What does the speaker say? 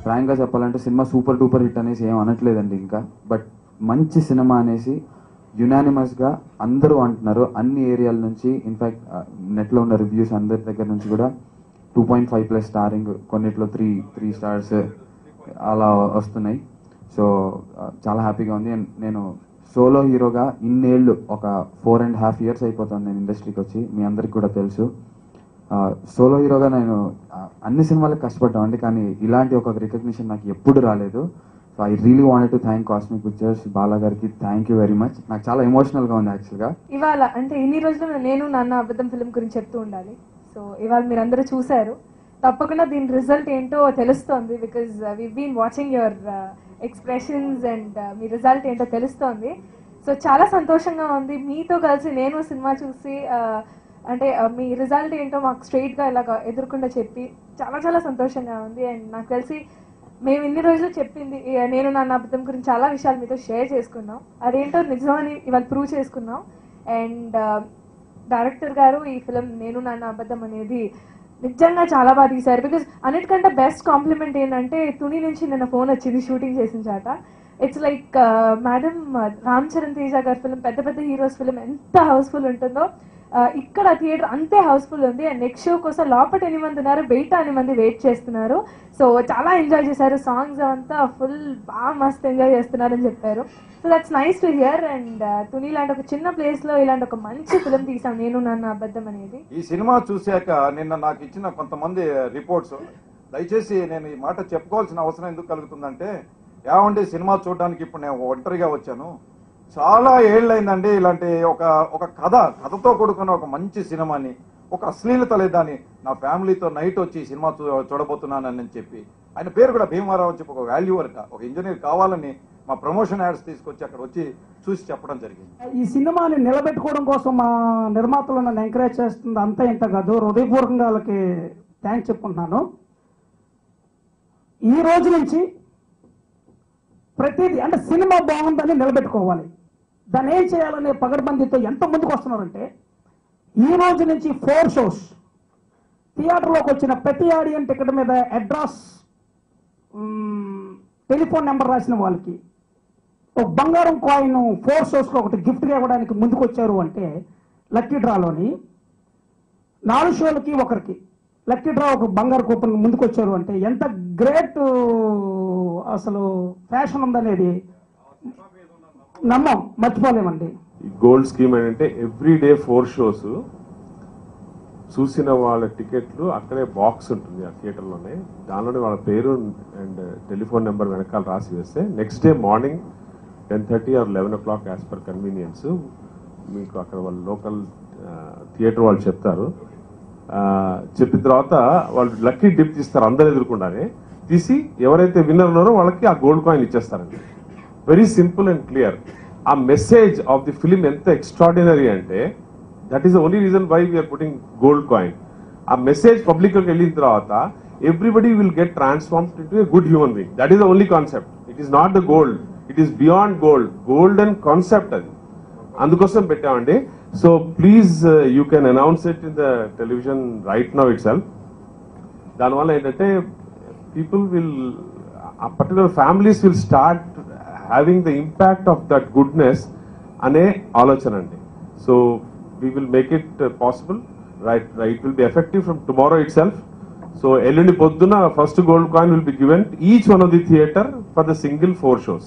ఫ్రాంక్గా చెప్పాలంటే cinema super duper hit అనేసి ఏం అనట్లేదండి ఇంకా. బట్ మంచి సినిమా అనేసి యునానిమస్గా అందరూ అంటున్నారు అన్ని ఏరియాల నుంచి. ఇన్ఫ్యాక్ట్ నెట్లో ఉన్న రివ్యూస్ అందరి దగ్గర నుంచి కూడా 2.5+ స్టారింగ్, కొన్నిట్లో 3 స్టార్స్ అలా వస్తున్నాయి. సో చాలా హ్యాపీగా ఉంది. నేను సోలో హీరోగా ఇన్నేళ్ళు, ఒక 4.5 years అయిపోతుంది నేను ఇండస్ట్రీకి వచ్చి, మీ అందరికి కూడా తెలుసు. సోలో హీరోగా నేను అన్ని సినిమాలకు కష్టపడ్డామండి, కానీ ఇలాంటి ఒక రికగ్నిషన్ నాకు ఎప్పుడు రాలేదు. So I really wanted to thank Cosmic Pictures Bala గారికి. Thank you very much. నాకు చాలా ఎమోషనల్గా ఉంది యాక్చువల్గా. ఇవాళ అంటే ఇన్ని రోజులు నేను నాన్న అబద్ధం ఫిల్మ్ గురించి చెప్తూ ఉండాలి. సో ఇవాళ మీరు అందరూ చూశారు, తప్పకుండా దీని రిజల్ట్ ఏంటో తెలుస్తోంది. Because we been watching your expressions and మీ రిజల్ట్ ఏంటో తెలుస్తోంది. సో చాలా సంతోషంగా ఉంది మీతో కలిసి నేను సినిమా చూసి అంటే మీ రిజల్ట్ ఏంటో మాకు స్ట్రైట్గా ఇలాగ ఎదుర్కొండా చెప్పి చాలా చాలా సంతోషంగా ఉంది. అండ్ నాకు తెలిసి మేము ఇన్ని రోజులు చెప్పింది నేను నాన్న అబద్ధం గురించి చాలా విషయాలు మీతో షేర్ చేసుకున్నాం, అదేంటో నిజమని ఇవాళ ప్రూవ్ చేసుకున్నాం. అండ్ డైరెక్టర్ గారు ఈ ఫిలిం నేను నాన్న అబద్ధం అనేది నిజంగా చాలా బాగా తీశారు. బికాజ్ అన్నిటికంటే బెస్ట్ కాంప్లిమెంట్ ఏంటంటే తుని నుంచి నిన్న ఫోన్ వచ్చింది షూటింగ్ చేసిన చాట. It's like madam Ram Charan Teja గారి ఫిలిం, పెద్ద పెద్ద హీరోస్ ఫిలిం ఎంత హౌస్ఫుల్ ఉంటుందో ఇక్కడ థియేటర్ అంతే హౌస్ఫుల్ ఉంది. అండ్ నెక్స్ట్ షో కోసం లోపల 8 మంది ఉన్నారు, బయట 8 మంది వెయిట్ చేస్తున్నారు. సో చాలా ఎంజాయ్ చేశారు, సాంగ్స్ అంతా ఫుల్ బాగా మస్త్ ఎంజాయ్ చేస్తున్నారని చెప్పారు. So that's nice to hear. And Tuni లాంటి ఒక చిన్న ప్లేస్ లో ఇలాంటి ఒక మంచి ఫిలిం తీసాం నేను నాన్న అబద్ధం అనేది. ఈ సినిమా చూశాక నిన్న నాకు ఇచ్చిన కొంతమంది రిపోర్ట్స్, దయచేసి నేను ఈ మాట చెప్పుకోవాల్సిన అవసరం ఎందుకు కలుగుతుందంటే, ఏమంటే సినిమా చూడడానికి ఇప్పుడు నేను ఒంటరిగా వచ్చాను, చాలా ఏళ్ళైందండి ఇలాంటి ఒక కథతో కూడుకున్న ఒక మంచి సినిమాని, ఒక అశ్లీలత లేదని నా ఫ్యామిలీతో నైట్ వచ్చి సినిమా చూడబోతున్నానని చెప్పి, ఆయన పేరు కూడా భీమారావు అని చెప్పి ఒక వాల్యూవర్, ఒక ఇంజనీర్ కావాలని మా ప్రమోషన్ యాడ్స్ తీసుకొచ్చి అక్కడ వచ్చి చూసి చెప్పడం జరిగింది. ఈ సినిమాని నిలబెట్టుకోవడం కోసం మా నిర్మాతలు నన్ను ఎంకరేజ్ చేస్తుంది అంతా ఇంత కాదు, హృదయపూర్వకంగా వాళ్ళకి థ్యాంక్స్ చెప్పుకుంటున్నాను. ఈ రోజు నుంచి ప్రతిదీ అంటే సినిమా బాగుందని నిలబెట్టుకోవాలి, దాన్ని ఏం చేయాలనే పగడ్బందీతో ఎంత ముందుకు వస్తున్నారంటే, ఈ రోజు నుంచి 4 shows థియేటర్లోకి వచ్చిన ప్రతి ఆడియన్ టికెట్ మీద అడ్రస్, టెలిఫోన్ నెంబర్ రాసిన వాళ్ళకి ఒక బంగారం కాయిన్ 4 shows ఒకటి గిఫ్ట్గా ఇవ్వడానికి ముందుకు వచ్చారు. అంటే లక్కీ డ్రాలోని 4 షోలకి ఒకరికి లక్కీ డ్రా ఒక బంగారు కూపన్ ముందుకు వచ్చారు అంటే ఎంత గ్రేట్ అసలు ఫ్యాషన్ ఉందనేది మర్చిపోలేమండి. గోల్డ్ స్కీమ్ ఏంటంటే ఎవ్రీడే 4 shows చూసిన వాళ్ళ టికెట్లు అక్కడే బాక్స్ ఉంటుంది ఆ థియేటర్లోనే, దానిలోనే వాళ్ళ పేరు అండ్ టెలిఫోన్ నెంబర్ వెనకాల రాసి వేస్తే next day morning 10:30 or 11 o'clock as per convenience మీకు అక్కడ వాళ్ళు లోకల్ థియేటర్ వాళ్ళు చెప్తారు. చెప్పిన తర్వాత వాళ్ళు లక్కీ డిప్ తీస్తారు, అందరు ఎదుర్కొండానే తీసి ఎవరైతే విన్నర్ ఉన్నారో వాళ్ళకి ఆ గోల్డ్ కాయిన్ ఇచ్చేస్తారండి. Very simple and clear. ఆ మెసేజ్ ఆఫ్ ది ఫిలిం ఎంత ఎక్స్ట్రాడినరీ అంటే that is the only reason why we are putting gold coin. ఆ మెసేజ్ పబ్లిక్ లోకి వెళ్ళిన తర్వాత everybody will get transformed into a good human being. That is the only concept. It is not the gold, it is beyond gold. Golden concept అది, అందుకోసం పెట్టామండి. So please you can announce it in the television right now it self. దానివల్ల ఏంటంటే people will, ఆ particular families will start having the impact of that goodness అనే ఆలోచన అండి. So we will make it possible, right it will be effective from tomorrow it self. So ఎల్లుండి పొద్దున first gold coin will be given each one of the theatre for the single 4 shows.